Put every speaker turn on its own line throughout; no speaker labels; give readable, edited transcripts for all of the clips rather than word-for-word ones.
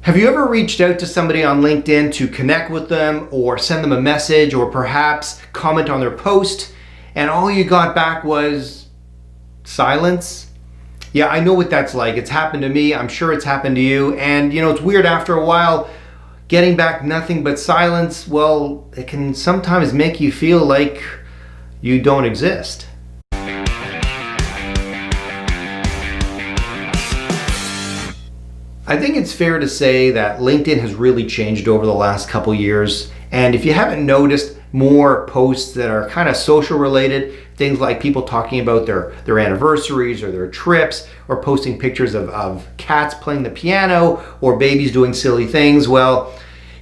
Have you ever reached out to somebody on LinkedIn to connect with them or send them a message or perhaps comment on their post and all you got back was silence? Yeah, I know what that's like. It's happened to me. I'm sure it's happened to you. And it's weird after a while getting back nothing but silence. Well, it can sometimes make you feel like you don't exist. I think it's fair to say that LinkedIn has really changed over the last couple years. And if you haven't noticed more posts that are kind of social related, things like people talking about their anniversaries or their trips, or posting pictures of cats playing the piano or babies doing silly things. Well,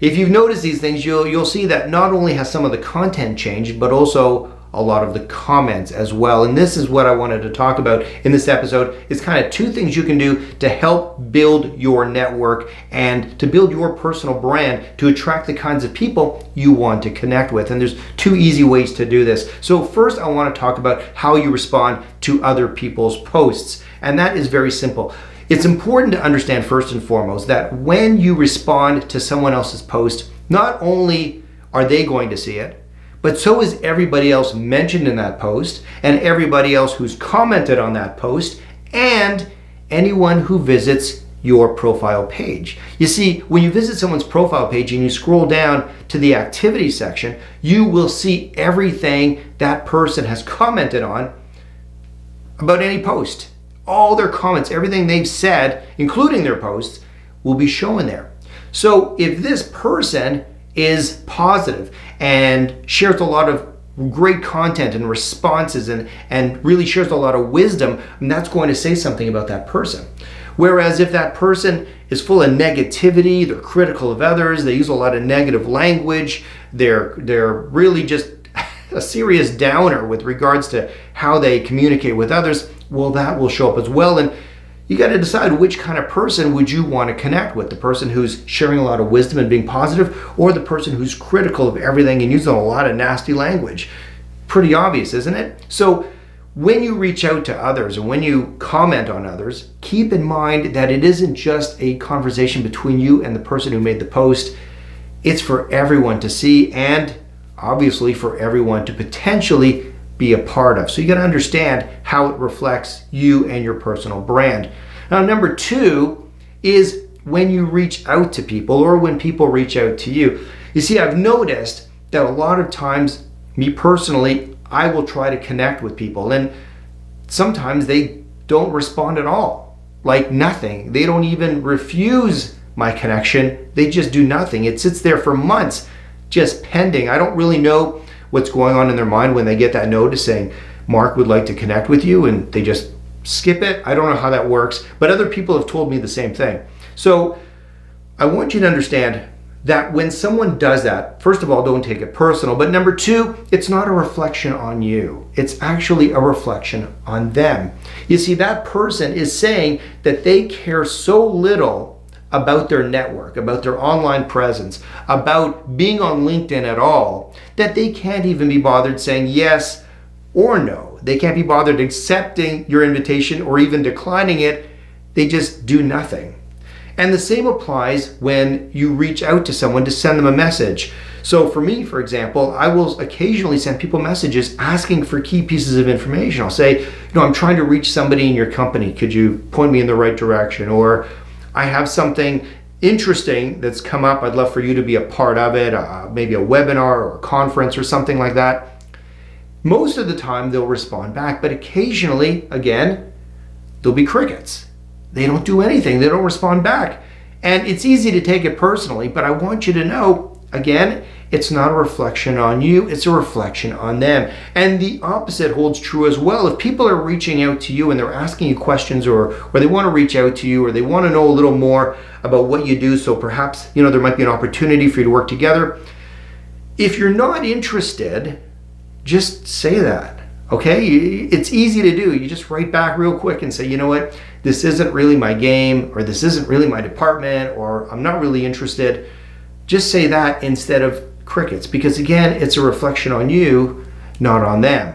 if you've noticed these things, you'll see that not only has some of the content changed, but also a lot of the comments as well. And this is what I wanted to talk about in this episode. It's kind of two things you can do to help build your network and to build your personal brand to attract the kinds of people you want to connect with. And there's two easy ways to do this. So first, I want to talk about how you respond to other people's posts. And that is very simple. It's important to understand first and foremost that when you respond to someone else's post, not only are they going to see it, but so is everybody else mentioned in that post, and everybody else who's commented on that post, and anyone who visits your profile page. You see, when you visit someone's profile page and you scroll down to the activity section, you will see everything that person has commented on about any post. All their comments, everything they've said, including their posts, will be shown there. So if this person is positive and shares a lot of great content and responses and really shares a lot of wisdom, and that's going to say something about that person. Whereas if that person is full of negativity, they're critical of others, they use a lot of negative language, they're really just a serious downer with regards to how they communicate with others, well, that will show up as well. And you got to decide which kind of person would you want to connect with, the person who's sharing a lot of wisdom and being positive, or the person who's critical of everything and using a lot of nasty language. Pretty obvious, isn't it? So when you reach out to others and when you comment on others, keep in mind that it isn't just a conversation between you and the person who made the post. It's for everyone to see and obviously for everyone to potentially be a part of. So you got to understand how it reflects you and your personal brand. Now, number two is when you reach out to people or when people reach out to you. You see, I've noticed that a lot of times, me personally, I will try to connect with people and sometimes they don't respond at all. Like nothing. They don't even refuse my connection. They just do nothing. It sits there for months just pending. I don't really know what's going on in their mind when they get that notice saying, Mark would like to connect with you, and they just skip it. I don't know how that works, but other people have told me the same thing. So I want you to understand that when someone does that, first of all, don't take it personal, but number two, it's not a reflection on you. It's actually a reflection on them. You see, that person is saying that they care so little about their network, about their online presence, about being on LinkedIn at all, that they can't even be bothered saying yes or no. They can't be bothered accepting your invitation or even declining it. They just do nothing. And the same applies when you reach out to someone to send them a message. So for me, for example, I will occasionally send people messages asking for key pieces of information. I'll say, I'm trying to reach somebody in your company. Could you point me in the right direction? Or I have something interesting that's come up. I'd love for you to be a part of it, maybe a webinar or a conference or something like that. Most of the time they'll respond back, but occasionally, again, there'll be crickets. They don't do anything. They don't respond back. And it's easy to take it personally, but I want you to know, again, it's not a reflection on you, it's a reflection on them. And the opposite holds true as well. If people are reaching out to you and they're asking you questions or they want to reach out to you or they want to know a little more about what you do, so perhaps, there might be an opportunity for you to work together. If you're not interested, just say that, okay? It's easy to do. You just write back real quick and say, you know what, this isn't really my game, or this isn't really my department, or I'm not really interested. Just say that instead of crickets, because again, it's a reflection on you, not on them.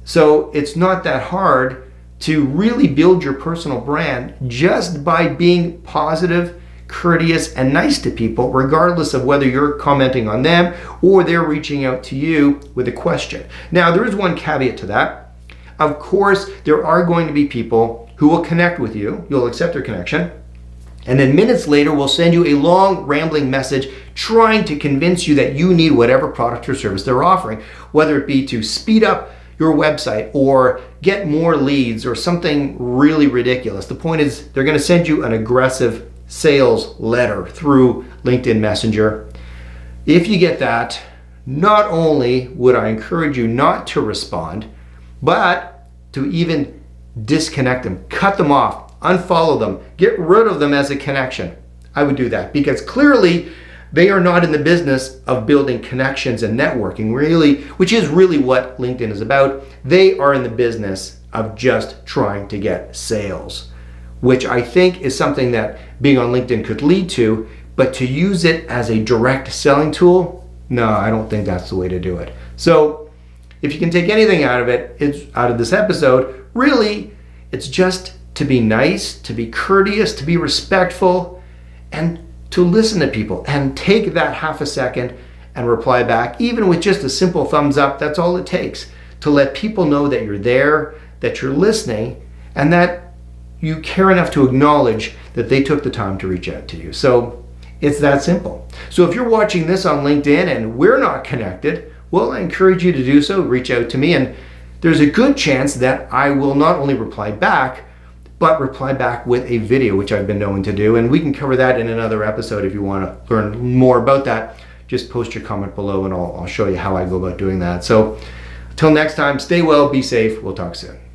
So it's not that hard to really build your personal brand just by being positive, courteous, and nice to people, regardless of whether you're commenting on them or they're reaching out to you with a question. Now, there is one caveat to that. Of course, there are going to be people who will connect with you. You'll accept their connection. And then minutes later, we'll send you a long, rambling message trying to convince you that you need whatever product or service they're offering, whether it be to speed up your website or get more leads or something really ridiculous. The point is, they're going to send you an aggressive sales letter through LinkedIn Messenger. If you get that, not only would I encourage you not to respond, but to even disconnect them, cut them off, unfollow them, get rid of them as a connection. I would do that because clearly they are not in the business of building connections and networking, really, which is really what LinkedIn is about. They are in the business of just trying to get sales, which I think is something that being on LinkedIn could lead to, but to use it as a direct selling tool, no, I don't think that's the way to do it. So if you can take anything out of it, it's out of this episode, really, it's just to be nice, to be courteous, to be respectful, and to listen to people and take that half a second and reply back, even with just a simple thumbs up. That's all it takes to let people know that you're there, that you're listening, and that you care enough to acknowledge that they took the time to reach out to you. So it's that simple. So if you're watching this on LinkedIn and we're not connected, well, I encourage you to do so. Reach out to me, and there's a good chance that I will not only reply back, but reply back with a video, which I've been known to do. And we can cover that in another episode if you want to learn more about that. Just post your comment below and I'll show you how I go about doing that. So until next time, stay well, be safe. We'll talk soon.